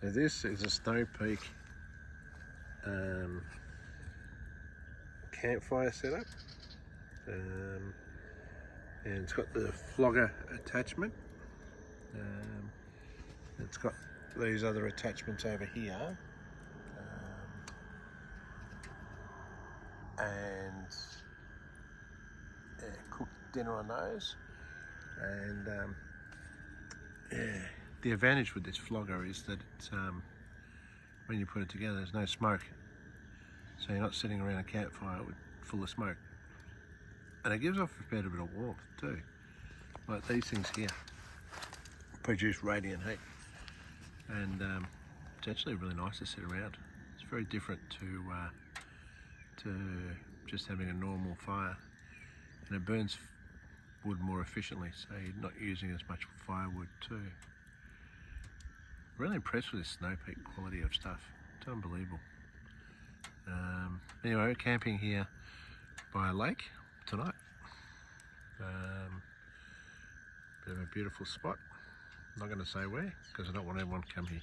So this is a Snow Peak campfire setup, and it's got the Floga attachment. It's got these other attachments over here, and cooked dinner on those. And the advantage with this Floga is that it's, when you put it together, there's no smoke, so you're not sitting around a campfire full of smoke, and it gives off a fair bit of warmth too. Like these things here produce radiant heat, and it's actually really nice to sit around. It's very different to just having a normal fire, and it burns wood more efficiently, so you're not using as much firewood too. Really impressed with this Snow Peak quality of stuff. It's unbelievable. Anyway, we're camping here by a lake tonight. Bit of a beautiful spot. I'm not going to say where because I don't want everyone to come here.